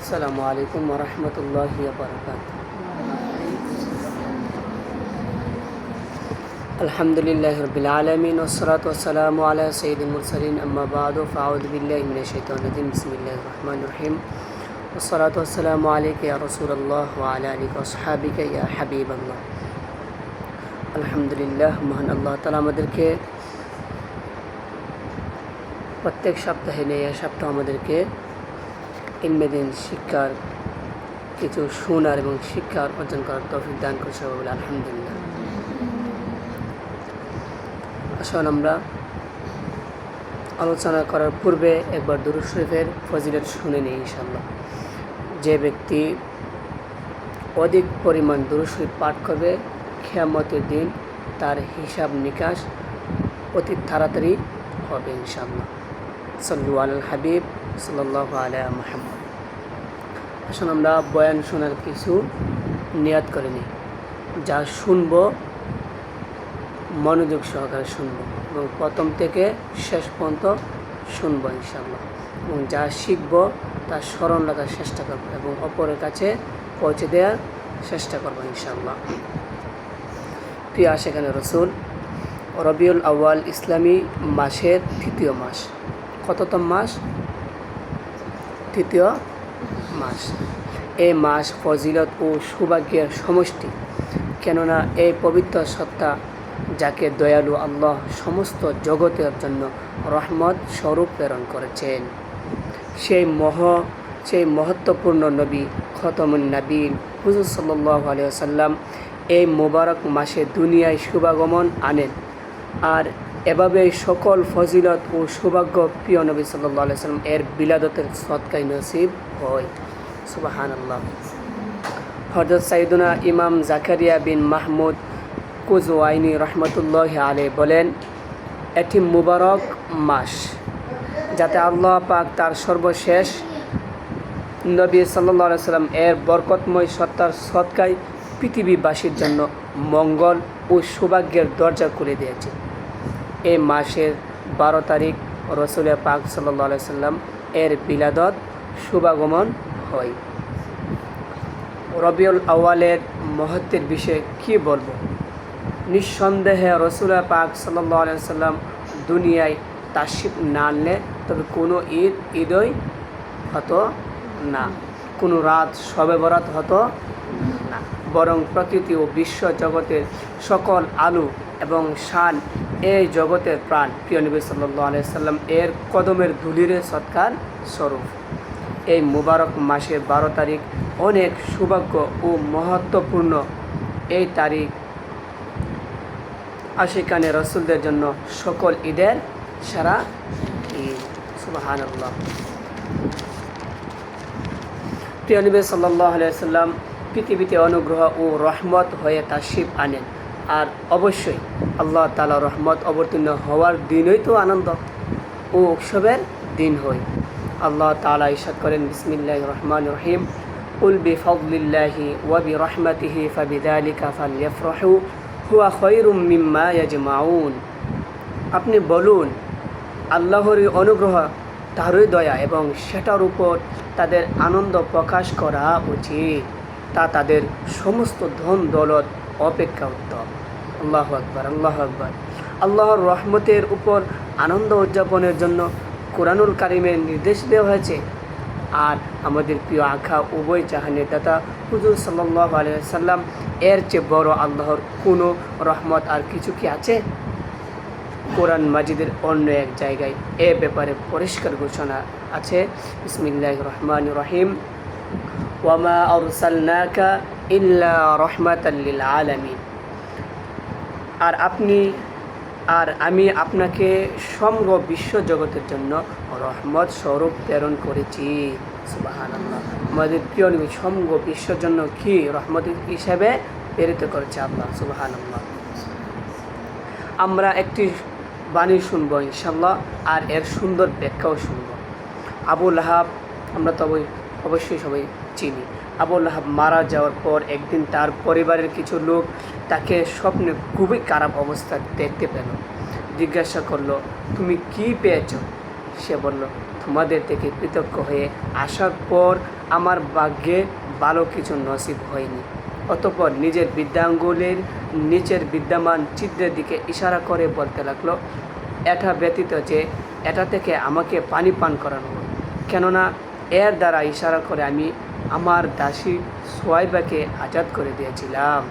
আসসালামু আলাইকুম ওয়া রাহমাতুল্লাহি ওয়া বারাকাতুহু। আলহামদুলিল্লাহি রাব্বিল আলামিন ওয়াসসালাতু ওয়াসসালামু আলা সাইয়্যিদিল মুরসালিন আম্মা বা'দু ফাআউযু বিল্লাহি মিনাশ শাইতানির রাজিম বিসমিল্লাহির রহমানির রহিম ওয়াসসালাতু ওয়াসসালামু আলাইকা ইয়া রাসূলুল্লাহ ওয়া আলা আলিকা ওয়া আসহাবিকা ইয়া হাবিবাল্লাহ। আলহামদুলিল্লাহ, মহান আল্লাহ তাআলা আমাদেরকে প্রত্যেক সপ্তাহে এই সপ্তাহ আমাদেরকে ইলমে দ্বীন শিক্ষার কিছু শোনার এবং শিক্ষার অর্জন করার তৌফিক দান করেছে বলে আলহামদুলিল্লাহ। আসুন আমরা আলোচনা করার পূর্বে একবার দুরূদ শরীফের ফজিলত শুনে নিই ইনশাআল্লাহ। যে ব্যক্তি অধিক পরিমাণ দুরূদ শরীফ পাঠ করবে, কিয়ামতের দিন তার হিসাব নিকাশ অতি তাড়াতাড়ি হবে ইনশাআল্লাহ। সাল্লু আলাল হাবিব সাল্লাল্লাহু আলা মুহাম্মদ। আসুন আমরা বয়ান শোনার কিছু নিয়াত করে নিই। যা শুনব মনোযোগ সহকারে শুনব এবং প্রথম থেকে শেষ পর্যন্ত শুনব ইনশাআল্লাহ, এবং যা শিখব তা স্মরণ রাখার চেষ্টা করব এবং অপরের কাছে পৌঁছে দেওয়ার চেষ্টা করব ইনশাআল্লাহ। প্রিয় আশিকানে রাসূল, রবিউল আউয়াল ইসলামী মাসের তৃতীয় মাস। কততম মাস? তৃতীয় মাস। এই মাস ফজিলত ও সৌভাগ্যের সমষ্টি, কেননা এই পবিত্র সত্তা যাকে দয়ালু আল্লাহ সমস্ত জগতের জন্য রহমত স্বরূপ প্রেরণ করেছেন, সেই মহত্বপূর্ণ নবী খতমুন নবীন হুজুর সাল্লাল্লাহু আলাইহি ওয়াসাল্লাম এই মোবারক মাসে দুনিয়ায় শুভাগমন আনেন। আর এভাবেই সকল ফজিলত ও সৌভাগ্য প্রিয় নবী সাল্লাল্লাহু আলাইহি ওয়াসাল্লাম এর বিলাদতের সদকায় নসিব হয়। সুবহানাল্লাহ। হযরত সাইয়্যিদুনা ইমাম জাকারিয়া বিন মাহমুদ কুজওয়াইনি রহমতুল্লাহি আলাইহি বলেন, এটি মুবারক মাস যাতে আল্লাহ পাক তার সর্বশেষ নবী সাল্লাল্লাহু আলাইহি ওয়াসাল্লাম এর বরকতময় সত্তার সদকায় পৃথিবীবাসীর জন্য মঙ্গল ও সৌভাগ্যের দরজা খুলে দিয়েছে। এই মাসের 12 তারিখ রাসূল পাক সাল্লাল্লাহু আলাইহি ওয়াসাল্লাম এর বিলাদত শুভাগমন হয়। রবিউল আউয়ালের মহত্বের বিষয়ে কি বলবো? নিঃসন্দেহে রাসূল পাক সাল্লাল্লাহু আলাইহি ওয়াসাল্লাম দুনিয়ায় তাশরিফ না আনলে তবে কোনো ঈদই হতো না, কোনো রাত শবে বরাত হতো না, বরং প্রকৃতি ও বিশ্ব জগতের সকল আলো এবং শান এই জগতের প্রাণ প্রিয় নবী সাল্লাল্লাহু আলাইহি ওয়াসাল্লাম এর কদমের ধুলিরে সৎকার স্বরূপ। এই মুবারক মাসের 12 তারিখ অনেক সৌভাগ্য ও মহত্বপূর্ণ। এই তারিখ আশিকানে রাসূলদের জন্য সকল ঈদের সারা ঈদ। সুবহানাল্লাহ। প্রিয় নবী সাল্লাল্লাহু আলাইহি ওয়াসাল্লাম পৃথিবীতে অনুগ্রহ ও রহমত হয়ে তাশরিফ আনেন। আর অবশ্যই আল্লাহ তাআলা রহমত অবতীর্ণ হওয়ার দিনই তো আনন্দ ও উৎসবের দিন হয়। আল্লাহ তাআলা ইরশাদ করেন, বিসমিল্লাহির রহমানির রহিম, কুল বিফাদলিল্লাহি ওয়া বিরহমাতিহি ফাবিযালিকা ফালইফরাহু হুয়া খায়রুম মিম্মা ইয়াজমাউন। আপনি বলুন, আল্লাহর অনুগ্রহ, তারই দয়া এবং সেটার উপর তাদের আনন্দ প্রকাশ করা উচিত, তা তাদের সমস্ত ধন দৌলত অপেক্ষা উত্তম। আল্লাহু আকবার, আল্লাহু আকবার। আল্লাহর রহমতের উপর আনন্দ উদযাপনের জন্য কুরআনুল কারীমের নির্দেশ দেওয়া হয়েছে। আর আমাদের প্রিয় আঁখা উভয় জাহানের দাতা হুজুর সাল্লাল্লাহু আলাইহি ওয়াসাল্লাম এর চেয়ে বড় আল্লাহর কোনো রহমত আর কিছু কি আছে? কোরআন মাজিদের অন্য এক জায়গায় এ ব্যাপারে পরিষ্কার ঘোষণা আছে। বিসমিল্লাহির রহমানির রহিম, ওয়া মা আরসালনাকা ইল্লা রাহমাতাল লিল আলামিন। আর আমি আপনাকে সমগ্র বিশ্ব জগতের জন্য রহমত স্বরূপ প্রেরণ করেছি। সুবহানাল্লাহ। আমাদের প্রিয় নবী সমগ্র বিশ্বের জন্য কি রহমত হিসেবে প্রেরিত করেছে আল্লাহ। সুবহানাল্লাহ। আমরা একটি বাণী শুনবো ইনশাআল্লাহ, আর এর সুন্দর ব্যাখ্যাও শুনবো। আবু লাহাব, আমরা তো অবশ্যই সবাই চিনি। আবু লাহাব মারা যাওয়ার পর একদিন তার পরিবারের কিছু লোক তাকে স্বপ্নে খুবই খারাপ অবস্থা দেখতে পেল। জিজ্ঞাসা করলো, তুমি কি পেয়েছ? সে বলল, তোমাদের থেকে পৃথক হয়ে আসার পর আমার ভাগ্যে ভালো কিছু নসিব হয়নি। অতঃপর নিজের বৃদ্ধাঙ্গুলির নিচের বিদ্যমান ছিদ্রের দিকে ইশারা করে বলতে লাগলো, এটা ব্যতীত যে এটা থেকে আমাকে পানি পান করানো হয়, কেননা এর দ্বারা ইশারা করে আমি আমার দাসী সোয়াইবাকে আজাদ করে দিয়েছিলাম।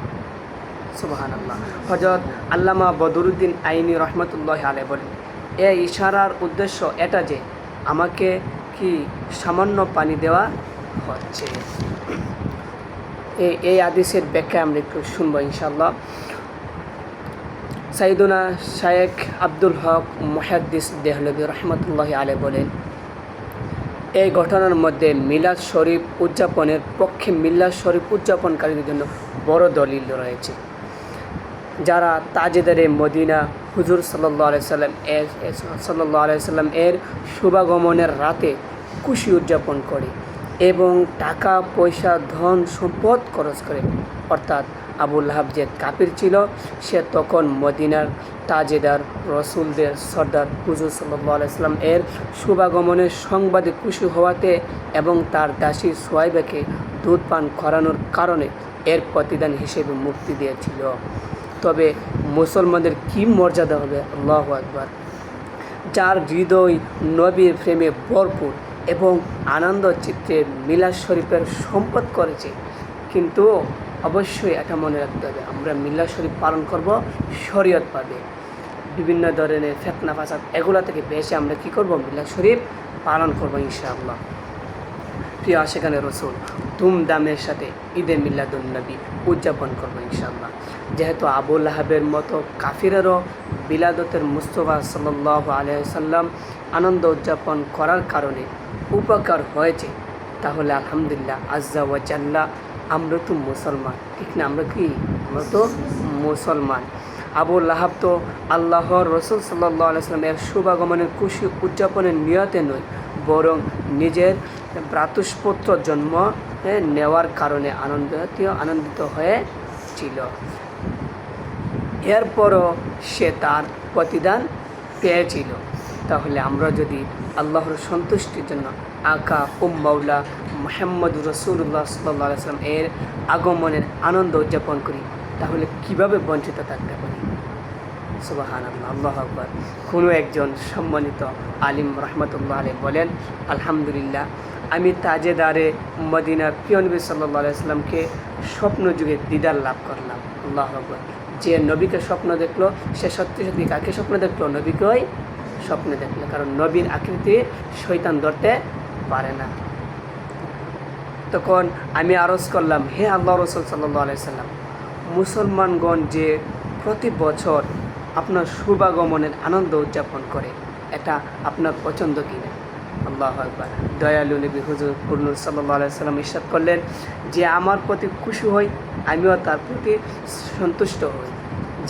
সুবহানাল্লাহ। হযরত আল্লামা বদরুদ্দিন আইনি রহমতুল্লাহ আলাইহি বলেন, এই ইশারার উদ্দেশ্য এটা যে আমাকে কি সামান্য পানি দেওয়া হচ্ছে। এই হাদিসের ব্যাখ্যা আমরা একটু শুনবো ইনশাআল্লাহ। সাইয়্যিদুনা শায়েখ আব্দুল হক মুহাদ্দিস দেহলভী রহমতুল্লাহ আলাইহি বলেন, এই ঘটনার মধ্যে মিলাদ শরীফ উদযাপনের পক্ষে মিলাদ শরীফ উদযাপনকারীদের জন্য বড় দলিল রয়েছে, যারা তাজেদারে মদিনা হুজুর সাল্লাল্লাহু আলাইহি সাল্লাম এর শুভাগমনের রাতে খুশি উদযাপন করে এবং টাকা পয়সা ধন সম্পদ খরচ করে। অর্থাৎ আবু লাহাব যে কাফির ছিল, সে তখন মদিনার তাজেদার রসুলদের সর্দার হুজুর সাল্লাল্লাহু আলাইহি সাল্লাম এর শুভাগমনের সংবাদে খুশি হওয়াতে এবং তার দাসী সোয়াইবাকে দুধ পান করানোর কারণে এর প্রতিদান হিসেবে মুক্তি দিয়েছিল। তবে মুসলমানদের কি মর্যাদা হবে, আল্লাহু আকবার, যার হৃদয় নবীর প্রেমে ভরপুর এবং আনন্দ চিত্রে মিলাদ শরীফের সম্পদ করেছে। কিন্তু অবশ্যই এটা মনে রাখতে হবে, আমরা মিলাদ শরীফ পালন করব শরীয়ত পাবে। বিভিন্ন ধরনের ফিতনা ফাসাদ এগুলা থেকে বেশি আমরা কি করব, মিলাদ শরীফ পালন করব ইনশাআল্লাহ। প্রিয় আশিকানে রসুল, ধুমধামের সাথে ঈদে মিলাদুন নবী উদযাপন করবো ইনশাআল্লাহ। যেহেতু আবু লাহাবের মতো কাফিরেরও বিলাদতের মুস্তফা সাল্লাল্লাহু আলাইহি সাল্লাম আনন্দ উদযাপন করার কারণে উপকার হয়েছে, তাহলে আলহামদুলিল্লাহ আজ্জা ওয়া জাল্লা আমরা তো মুসলমান, ঠিক না? আমরা তো মুসলমান। আবু লাহাব তো আল্লাহর রসুল সাল্লাল্লাহু আলাইহি সাল্লামের শুভাগমনের খুশি উদযাপনের নিয়তে নয়, বরং নিজের ভ্রাতুষ্পুত্র জন্ম নেওয়ার কারণে আনন্দিত হয়েছিল। এরপরও সে তার প্রতিদান পেয়েছিল। তাহলে আমরা যদি আল্লাহর সন্তুষ্টির জন্য আকা মাওলা মুহাম্মদ রাসূলুল্লাহ সাল্লাল্লাহু আলাইহি ওয়াসাল্লাম এর আগমনের আনন্দ উদযাপন করি, তাহলে কিভাবে বঞ্চিত থাকতে পারি? সুবহানাল্লাহ, আল্লাহু আকবার। কোনো একজন সম্মানিত আলিম রহমতুল্লাহ আলাইহি বলেন, আলহামদুলিল্লাহ, আমি তাজেদারে মদিনার প্রিয় নবী সাল্লাল্লাহু আলাইহি ওয়াসাল্লামকে স্বপ্ন যুগে দিদার লাভ করলাম। আল্লাহু আকবার। যে নবীকে স্বপ্ন দেখলো সে সত্যি সত্যি কাকে স্বপ্ন দেখলো? নবীকেই স্বপ্নে দেখলো, কারণ নবীর আকৃতি শয়তান ধরতে পারে না। তখন আমি আরজ করলাম, হে আল্লাহ রসুল সাল্লাল্লাহু আলাইহি ওয়াসাল্লাম, মুসলমানগণ যে প্রতি বছর আপনার শুভাগমনের আনন্দ উদযাপন করে, এটা আপনার পছন্দ কিনা? আল্লাহু আকবার। দয়ালু নবী হুজুর নূর সাল্লাল্লাহু আলাইহি ওয়াসাল্লাম ইরশাদ করলেন, যে আমার প্রতি খুশি হই আমিও তার প্রতি সন্তুষ্ট হই।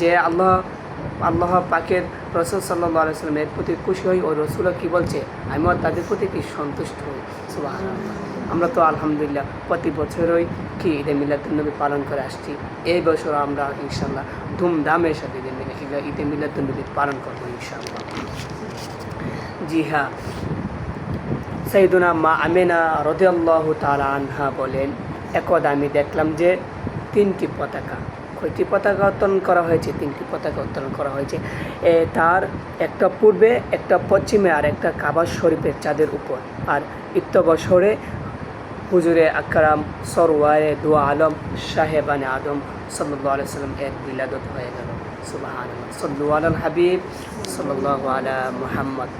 যে আল্লাহ পাকের রসুল সাল্লাল্লাহু আলাইহি ওয়াসাল্লামের প্রতি খুশি হই, ওই রসুলও কী বলছে, আমিও তাদের প্রতি কি সন্তুষ্ট হই। সুবহানাল্লাহ। আমরা তো আলহামদুলিল্লাহ প্রতি বছরই কি ঈদে মিলাদুন নবী পালন করে আসছি। এই বছর আমরা ইনশাআল্লাহ ধুমধামের সাথে ঈদে মিলাদুন নবী পালন করবো ইনশাআল্লাহ। জি হ্যাঁ, সাইয়্যিদুনা মা আমিনা রাদিয়াল্লাহু তাআলা আনহা বলেন, একদা আমি দেখলাম যে তিনটি পতাকা, কয়টি পতাকা উত্তোলন করা হয়েছে? তিনটি পতাকা উত্তোলন করা হয়েছে। তার একটা পূর্বে, একটা পশ্চিমে, আর একটা কাবা শরীফের চাঁদের উপর। আর ইত্যবসরে হুজুরে আকরাম সরওয়ারে দু আলম সাহেবানে আদম সাল্লাল্লাহু আলাইহি ওয়াসাল্লাম এর বিলাদত হয়ে গেল। সুবহানাল্লাহ। সাল্লু আলাল হাবিব সাল্লাল্লাহু আলা মুহাম্মদ।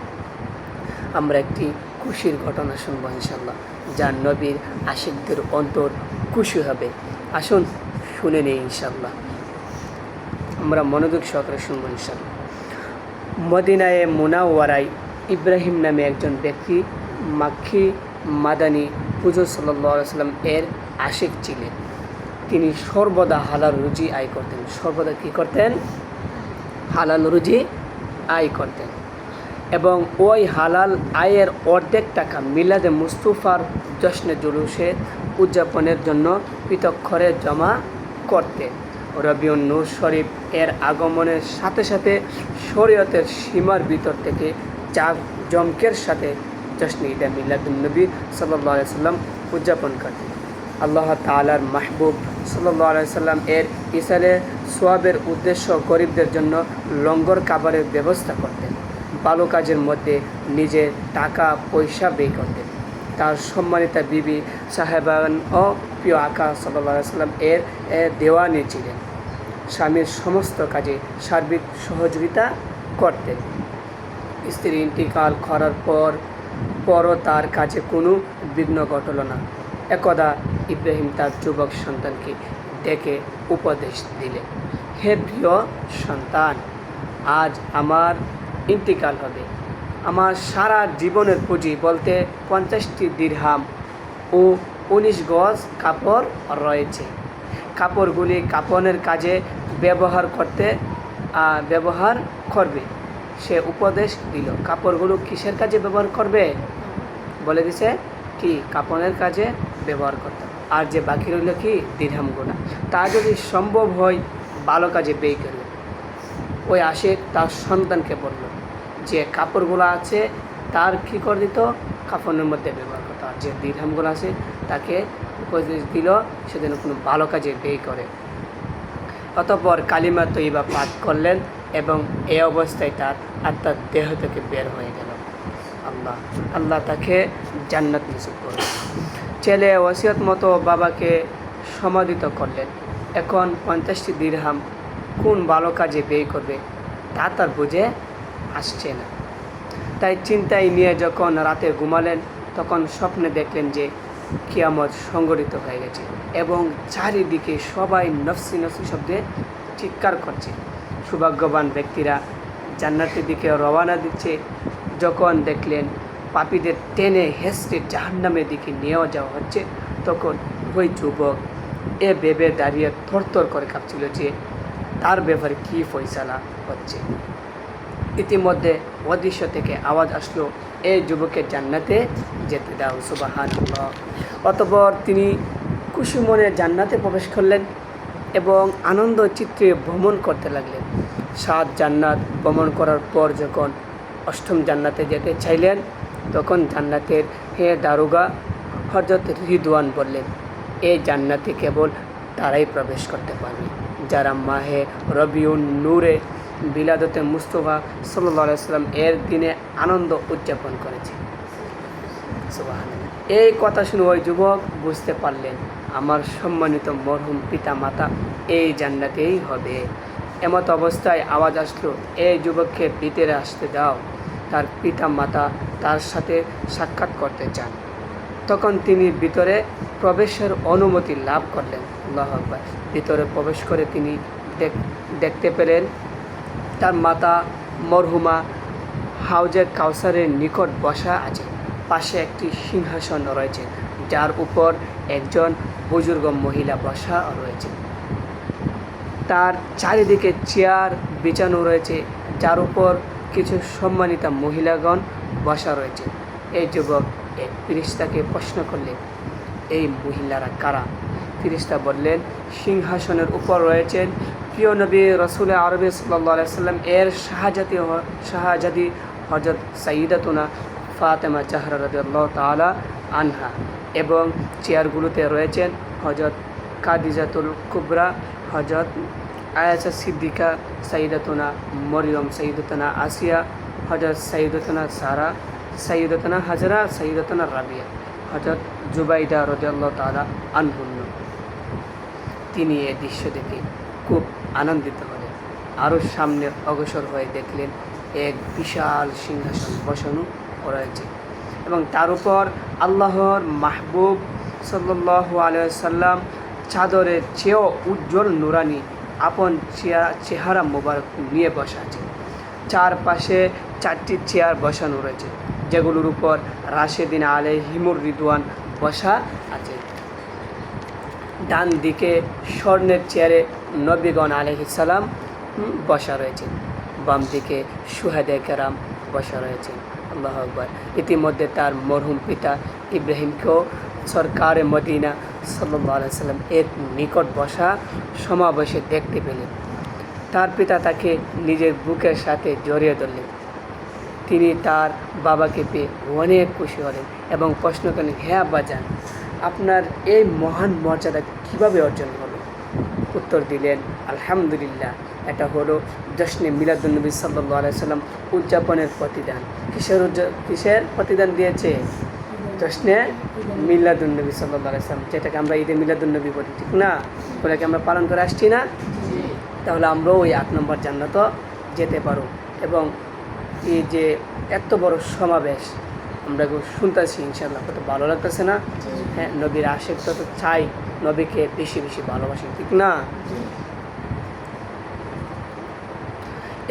আমরা একটি খুশির ঘটনা শুনবো ইনশাআল্লাহ, যার নবীর আশিকদের অন্তর খুশি হবে। আসুন শুনে নেই ইনশাআল্লাহ, আমরা মনোযোগ সহকারে শুনবো ইনশাআল্লাহ। মদিনায়ে মুনাওয়ারায় ইব্রাহিম নামে একজন ব্যক্তি মাক্কি মাদানী হুজুর সাল্লাল্লাহু আলাইহি ওয়াসাল্লাম এর আশিক ছিলেন। তিনি সর্বদা হালাল রুজি আয় করতেন। সর্বদা কী করতেন? হালাল রুজি আয় করতেন। এবং ওই হালাল আয়ের অর্ধেক টাকা মিলাদে মুস্তাফার জশ্নে জুলুসে উদযাপনের জন্য পৃথক করে জমা করতেন। রবিউন নূর শরীফ এর আগমনের সাথে সাথে শরীয়তের সীমার ভিতর থেকে জাঁকজমকের সাথে জশ্ন ঈদে মিলাদুন্নবী সাল্লাল্লাহু আলাইহি সাল্লাম উদযাপন করতেন। আল্লাহ তাআলার মাহবুব সাল্লাল্লাহু আলাইহি সাল্লাম এর ইসালে সোয়াবের উদ্দেশ্য গরিবদের জন্য লঙ্গর খাবারের ব্যবস্থা করতেন। ভালো কাজের মধ্যে নিজের টাকা পয়সা ব্যয় করতেন। তার সম্মানিতা বিবি সাহেবান ও প্রিয় আকা সাল্লাল্লাহু আলাইহি সাল্লাম এর দেওয়ানি ছিলেন। স্বামীর সমস্ত কাজে সার্বিক সহযোগিতা করতেন। স্ত্রী ইন্তিকাল করার পরও তার কাছে কোনো বিঘ্ন ঘটল না। একদা ইব্রাহিম তার যুবক সন্তানকে ডেকে উপদেশ দিলেন, হে প্রিয় সন্তান, আজ আমার ইন্তিকাল হবে। আমার সারা জীবনের পুঁজি বলতে 50টি দিরহাম ও 19 গজ কাপড় রয়েছে। কাপড়গুলি কাপড়ের কাজে ব্যবহার করবে। সে উপদেশ দিল, কাপড়গুলো কিসের কাজে ব্যবহার করবে? বলে দিছে কি কাপড়ের কাজে ব্যবহার করতে। আর যে বাকি রইল কি দিরহামগুলো, তা যদি সম্ভব হয় ভালো কাজে ব্যয় করবে। ওই আশিক তার সন্তানকে বলল যে কাপড়গুলো আছে তার কি করে দিত, কাপড়ের মধ্যে ব্যবহার করতো। আর যে দিরহামগুলো আছে তাকে উপদেশ দিল সে যেন কোনো ভালো কাজে ব্যয় করে। অতঃপর কালিমা তৈবা পাঠ করলেন এবং এই অবস্থায় তার আত্মার দেহ থেকে বের হয়ে গেল। আল্লাহ তাকে জান্নাত নসিব করলেন। ছেলে ওসিয়ত মতো বাবাকে সমাদিত করলেন। এখন 50টি দিরহাম কোন ভালো কাজে ব্যয় করবে তা তার বুঝে আসছে না। তাই চিন্তায় নিয়ে যখন রাতে ঘুমালেন তখন স্বপ্নে দেখলেন যে কিয়ামত সংঘটিত হয়ে গেছে এবং চারিদিকে সবাই নফসি নফসি শব্দে চিৎকার করছে। সৌভাগ্যবান ব্যক্তিরা জান্নাতের দিকে রওনা দিচ্ছে। যখন দেখলেন পাপীদের টেনে হেসড়ে জাহান্নামের দিকে নিয়ে যাওয়া হচ্ছে তখন ওই যুবক ভেবে দাঁড়িয়ে থরথর করে কাঁপছিল যে তার ব্যাপারে কী ফয়সালা হচ্ছে। ইতিমধ্যে অদৃশ্য থেকে আওয়াজ আসলো, এই যুবকের জান্নাতে যেতে দাও, সুবহানাল্লাহ। অতঃপর তিনি খুশি মনে জান্নাতে প্রবেশ করলেন এবং আনন্দ চিত্রে ভ্রমণ করতে লাগলেন। 7 জান্নাত ভ্রমণ করার পর যখন 8ম জান্নাতে যেতে চাইলেন তখন জান্নাতের দারোগা হযরত রিদওয়ান বললেন, এই জান্নাতে কেবল তারাই প্রবেশ করতে পারবে যারা মাহে রবিউন নূরে বিলাদতে মুস্তফা সাল্লাল্লাহু আলাইহি সাল্লাম এর দিনে আনন্দ উদযাপন করেছে। সুবহানাল্লাহ। এই কথা শুনে ওই যুবক বুঝতে পারলেন আমার সম্মানিত মরহুম পিতা মাতা এই জান্নাতেই হবে। এমত অবস্থায় আওয়াজ আসলো, এই যুবককে ভিতরে আসতে দাও, তার পিতা মাতা তার সাথে সাক্ষাৎ করতে চান। তখন তিনি ভিতরে প্রবেশের অনুমতি লাভ করলেন। আল্লাহু আকবার। ভিতরে প্রবেশ করে তিনি দেখতে পেলেন তার মাতা মরহুমা হাউজে কাউসারের নিকট বসা আছে। পাশে একটি সিংহাসন রয়েছে যার উপর একজন বুজুর্গ মহিলা বসা রয়েছে। তার চারিদিকে চেয়ার বিছানো রয়েছে যার উপর কিছু সম্মানিতা মহিলাগণ বসা রয়েছে। এই যুবক এক ফেরেশতাকে প্রশ্ন করলেন, এই মহিলারা কারা? ফেরেশতা বললেন, সিংহাসনের উপর রয়েছেন প্রিয় নবী রাসূল আরবি সাল্লাল্লাহু আলাইহি সাল্লাম এর শাহজাদি হযরত সাইয়্যিদাতুনা ফাতেমা জাহরা রাদিয়াল্লাহু তাআলা আনহা এবং চেয়ারগুলোতে রয়েছেন হযরত খাদিজাতুল কুবরা, হযরত আয়েশা সিদ্দিকা, সাইয়্যিদাতুনা মরিয়ম, সাইয়্যিদাতুনা আসিয়া, হযরত সাইয়্যিদাতুনা সারা, সাইয়্যিদাতুনা হাজরা, সাইয়্যিদাতুনা রাবিয়া, হযরত জুবাইদা রাদিয়াল্লাহু তাআলা আনহুন্না। তিনি এই দৃশ্য দেখে খুব আনন্দিত হলেন। আরও সামনে অগ্রসর হয়ে দেখলেন এক বিশাল সিংহাসন বসানো রয়েছে এবং তার উপর আল্লাহর মাহবুব সাল্লাল্লাহু আলাইহি সাল্লাম চাদরের চেয়েও উজ্জ্বল নুরানি আপন চেহারা মোবারক নিয়ে বসা আছে। চারপাশে 4টি চেয়ার বসানো রয়েছে যেগুলোর উপর রাশেদিন আলাইহিমুর রিদওয়ান বসা আছে। ডান দিকে স্বর্ণের চেয়ারে নবীগণ আলাইহিস সালাম বসা রয়েছে, বাম দিকে শুহাদায়ে কেরাম বসা রয়েছে। আল্লাহু আকবার। ইতিমধ্যে তার মরহুম পিতা ইব্রাহিমকেও সরকারে মদিনা সাল্লাল্লাহু আলাইহি সাল্লাম এর নিকট বসা সমাবেশে দেখতে পেলেন। তার পিতা তাকে নিজের বুকের সাথে জড়িয়ে ধরলেন তিনি তার বাবাকে পেয়ে অনেক খুশি হলেন এবং প্রশ্ন করেন, হে আব্বাজান, আপনার এই মহান মর্যাদা কীভাবে অর্জন হলো? উত্তর দিলেন, আলহামদুলিল্লাহ, এটা হলো জশ্নে মিলাদুন্নবী সাল্লাল্লাহু আলাইহি সাল্লাম উদযাপনের প্রতিদান। কিসের প্রতিদান দিয়েছে? জশ্নে মিলাদুন্নবী সাল্লাল্লাহু আলাইহি সাল্লাম, যেটাকে আমরা ঈদে মিলাদুন্নবী বলি, ঠিক না? ওটাকে আমরা পালন করে আসছি না? তাহলে আমরাও ওই 8 নম্বর জান্নাতও যেতে পারো। এবং এই যে এত বড় সমাবেশ আমরা শুনতেছি, ইনশাআল্লাহ কত ভালো লাগতেছে না? হ্যাঁ, নবীর আশিক তো চাই নবীকে বেশি বেশি ভালোবাসি, ঠিক না?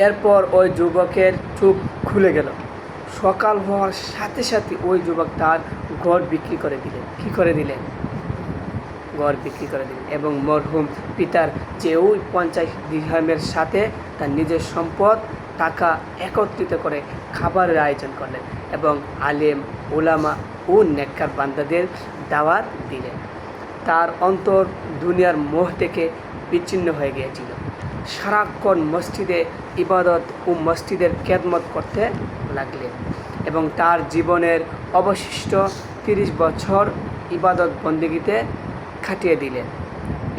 এরপর ওই যুবকের চোখ খুলে গেল। সকাল হওয়ার সাথে সাথে ওই যুবক তার ঘর বিক্রি করে দিলেন। কী করে দিলেন? ঘর বিক্রি করে দিলেন এবং মরহুম পিতার যে ওই 50 দিরহামের সাথে তার নিজের সম্পদ টাকা একত্রিত করে খাবারের আয়োজন করলেন এবং আলেম, ওলামা ও নেককার বান্দাদের দাওয়াত দিলেন। তার অন্তর দুনিয়ার মোহ থেকে বিচ্ছিন্ন হয়ে গিয়েছিল। সারাক্ষণ মসজিদে ইবাদত ও মসজিদের খেদমত করতে লাগলেন এবং তার জীবনের অবশিষ্ট 30 বছর ইবাদত বন্দেগীতে কাটিয়ে দিলেন।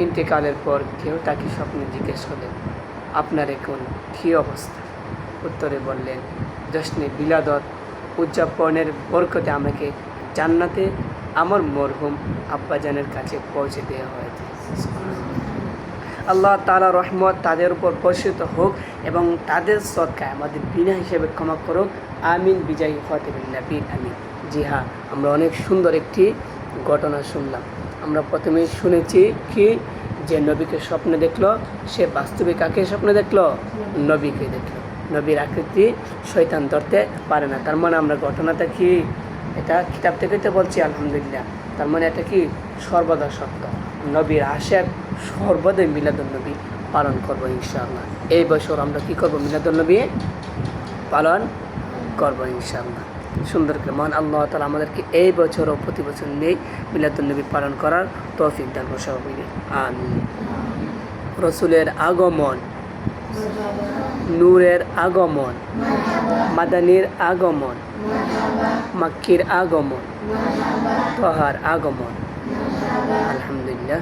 ইন্তেকালের পর কেউ তাকে স্বপ্নে জিজ্ঞেস করলেন, আপনার এখন কী অবস্থা? উত্তরে বললেন, জশ্নে বিলাদত উদযাপনের বরকতে আমাকে জান্নাতে আমার মরহুম আব্বাজানের কাছে পৌঁছে দেওয়া হয়েছে। আল্লাহ তাআলা রহমত তাদের উপর বর্ষিত হোক এবং তাদের সদকায় আমাদের বিনা হিসেবে ক্ষমা করুক। আমিন বিজয়ী ফাতিমিন নবীর আমিন। জি হ্যাঁ, আমরা অনেক সুন্দর একটি ঘটনা শুনলাম। আমরা প্রথমেই শুনেছি কি, যে নবীকে স্বপ্নে দেখলো, সে বাস্তবে কাকে স্বপ্নে দেখলো? নবীকে দেখলো। নবীর আকৃতি শয়তান ধরতে পারে না। তার মানে আমরা ঘটনাটা কি, এটা কিতাব থেকে তো বলছি, আলহামদুলিল্লাহ। তার মানে এটা কি সর্বদা সত্য। নবীর আশেক সর্বদাই মিলাদুন্নবী পালন করবো ইনশাআল্লাহ। এই বছর আমরা কি করব? মিলাদুন্নবী পালন করবো ইনশাআল্লাহ। সুন্দর করে মহান আল্লাহ তাআলা আমাদেরকে এই বছর ও প্রতি বছর নেই মিলাদুন্নবী পালন করার তৌফিক দান করুন সবাই। আমিন। রসুলের আগমন, নূরের আগমন, মাদানির আগমন, মাক্কির আগমন, তহার আগমন, আলহামদুলিল্লাহ।